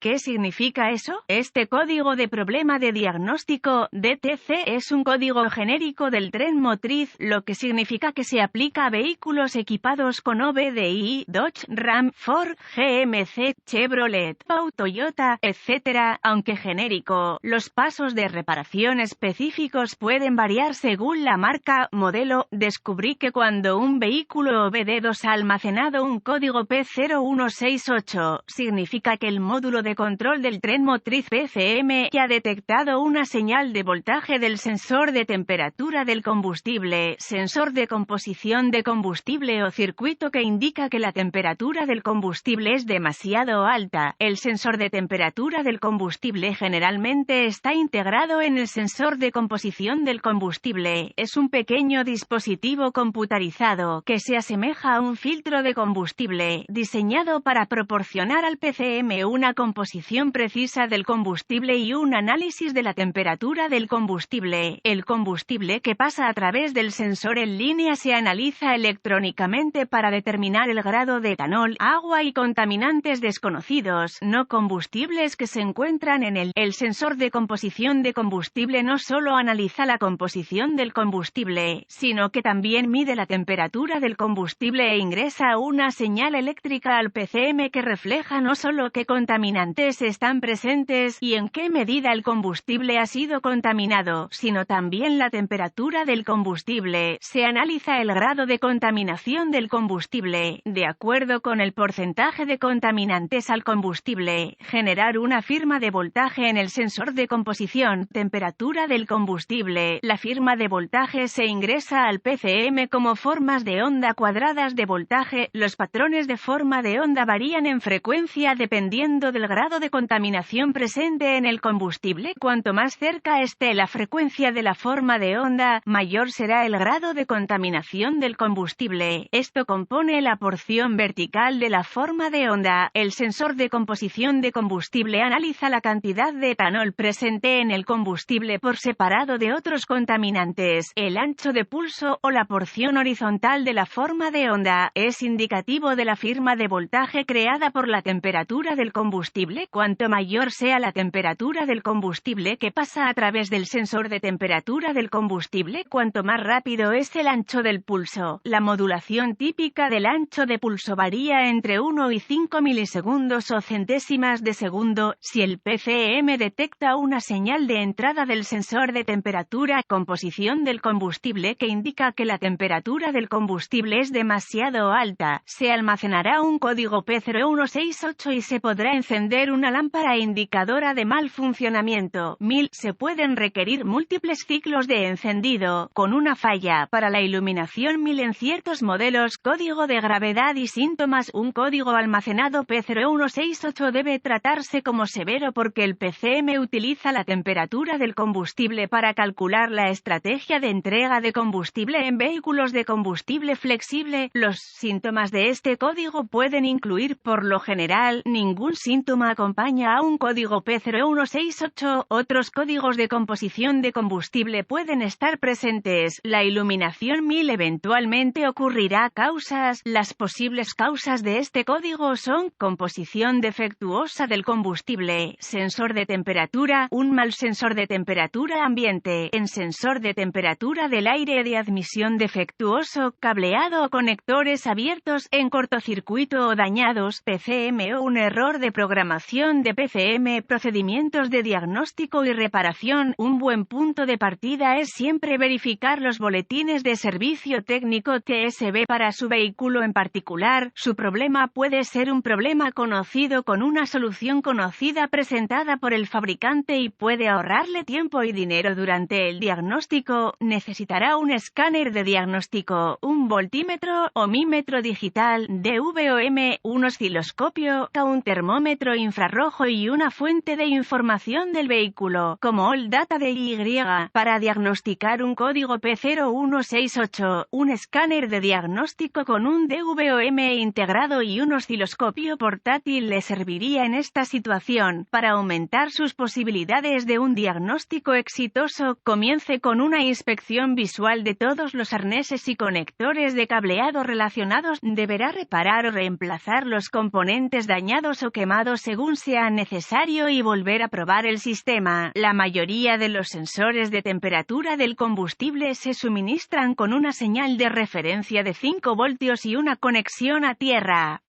¿Qué significa eso? Este código de problema de diagnóstico, DTC, es un código genérico del tren motriz, lo que significa que se aplica a vehículos equipados con OBDI, Dodge, Ram, Ford, GMC, Chevrolet, Pau, Toyota, etc. Aunque genérico, los pasos de reparación específicos pueden variar según la marca, modelo. Descubrí que cuando un vehículo OBD2 ha almacenado un código P0168, significa que el módulo de control del tren motriz PCM que ha detectado una señal de voltaje del sensor de temperatura del combustible, sensor de composición de combustible o circuito que indica que la temperatura del combustible es demasiado alta. El sensor de temperatura del combustible generalmente está integrado en el sensor de composición del combustible. Es un pequeño dispositivo computarizado que se asemeja a un filtro de combustible, diseñado para proporcionar al PCM una composición precisa del combustible y un análisis de la temperatura del combustible. El combustible que pasa a través del sensor en línea se analiza electrónicamente para determinar el grado de etanol, agua y contaminantes desconocidos, no combustibles que se encuentran en el sensor de composición de combustible no solo analiza la composición del combustible, sino que también mide la temperatura del combustible e ingresa una señal eléctrica al PCM que refleja no solo qué contaminantes están presentes y en qué medida el combustible ha sido contaminado, sino también la temperatura del combustible. Se analiza el grado de contaminación del combustible, de acuerdo con el porcentaje de contaminantes al combustible, generar una firma de voltaje en el sensor de composición, temperatura del combustible. La firma de voltaje se ingresa al PCM como formas de onda cuadradas de voltaje. Los patrones de forma de onda varían en frecuencia dependiendo del grado de contaminación presente en el combustible. Cuanto más cerca esté la frecuencia de la forma de onda, mayor será el grado de contaminación del combustible. Esto compone la porción vertical de la forma de onda. El sensor de composición de combustible analiza la cantidad de etanol presente en el combustible por separado de otros contaminantes. El ancho de pulso o la porción horizontal de la forma de onda es indicativo de la firma de voltaje creada por la temperatura del combustible. Cuanto mayor sea la temperatura del combustible que pasa a través del sensor de temperatura del combustible, cuanto más rápido es el ancho del pulso. La modulación típica del ancho de pulso varía entre 1 y 5 milisegundos o centésimas de segundo. Si el PCM detecta una señal de entrada del sensor de temperatura, composición del combustible que indica que la temperatura del combustible es demasiado alta, se almacenará un código P0168 y se podrá encender una lámpara indicadora de mal funcionamiento. Se pueden requerir múltiples ciclos de encendido, con una falla para la iluminación en ciertos modelos. Código de gravedad y síntomas. Un código almacenado P0168 debe tratarse como severo porque el PCM utiliza la temperatura del combustible para calcular la estrategia de entrega de combustible en vehículos de combustible flexible. Los síntomas de este código pueden incluir, por lo general, ningún síntoma acompaña a un código P0168. Otros códigos de composición de combustible pueden estar presentes. La iluminación eventualmente ocurrirá. Causas. Las posibles causas de este código son: composición defectuosa del combustible, sensor de temperatura, un mal sensor de temperatura ambiente, en sensor de temperatura del aire de admisión defectuoso, cableado o conectores abiertos, en cortocircuito o dañados, PCM o un error de programación de PCM. Procedimientos de diagnóstico y reparación. Un buen punto de partida es siempre verificar los boletines de servicio técnico TSB para su vehículo en particular. Su problema puede ser un problema conocido con una solución conocida presentada por el fabricante y puede ahorrarle tiempo y dinero durante el diagnóstico. Necesitará un escáner de diagnóstico, un voltímetro, ohmímetro digital, DVOM, un osciloscopio, un termómetro infrarrojo y una fuente de información del vehículo, como All Data DY, para diagnosticar un código P0168, un escáner de diagnóstico con un DVOM integrado y un osciloscopio portátil le serviría en esta situación. Para aumentar sus posibilidades de un diagnóstico exitoso, comience con una inspección visual de todos los arneses y conectores de cableado relacionados. Deberá reparar o reemplazar los componentes dañados o quemados según sea necesario y volver a probar el sistema. La mayoría de los sensores de temperatura del combustible se suministran con una señal de referencia de 5 voltios y una conexión a tierra.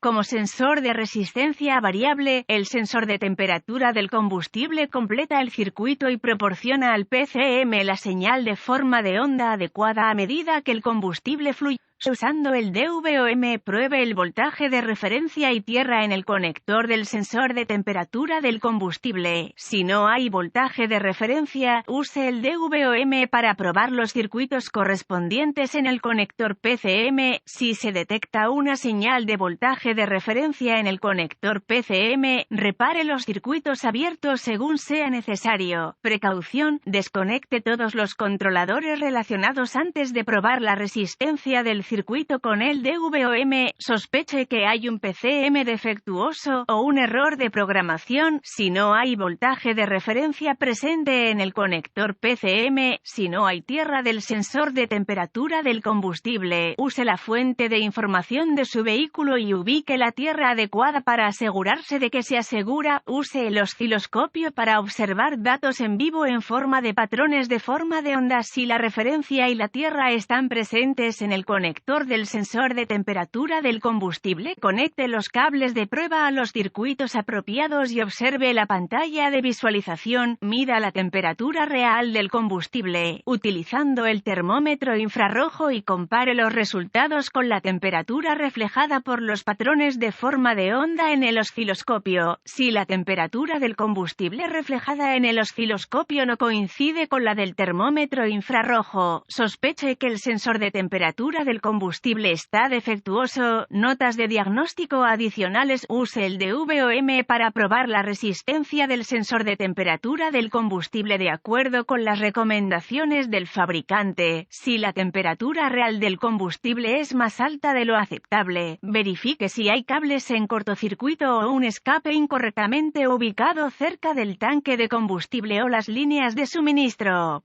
Como sensor de resistencia variable, el sensor de temperatura del combustible completa el circuito y proporciona al PCM la señal de forma de onda adecuada a medida que el combustible fluye. Usando el DVOM, pruebe el voltaje de referencia y tierra en el conector del sensor de temperatura del combustible. Si no hay voltaje de referencia, use el DVOM para probar los circuitos correspondientes en el conector PCM. Si se detecta una señal de voltaje de referencia en el conector PCM, repare los circuitos abiertos según sea necesario. Precaución: desconecte todos los controladores relacionados antes de probar la resistencia del circuito con el DVOM. Sospeche que hay un PCM defectuoso o un error de programación. Si no hay voltaje de referencia presente en el conector PCM, si no hay tierra del sensor de temperatura del combustible, use la fuente de información de su vehículo y ubique la tierra adecuada para asegurarse de que se asegura. Use el osciloscopio para observar datos en vivo en forma de patrones de forma de ondas. Si la referencia y la tierra están presentes en el conector del sensor de temperatura del combustible, conecte los cables de prueba a los circuitos apropiados y observe la pantalla de visualización. Mida la temperatura real del combustible utilizando el termómetro infrarrojo y compare los resultados con la temperatura reflejada por los patrones de forma de onda en el osciloscopio. Si la temperatura del combustible reflejada en el osciloscopio no coincide con la del termómetro infrarrojo, sospeche que el sensor de temperatura del combustible está defectuoso. Notas de diagnóstico adicionales: use el DVOM para probar la resistencia del sensor de temperatura del combustible de acuerdo con las recomendaciones del fabricante. Si la temperatura real del combustible es más alta de lo aceptable, verifique si hay cables en cortocircuito o un escape incorrectamente ubicado cerca del tanque de combustible o las líneas de suministro.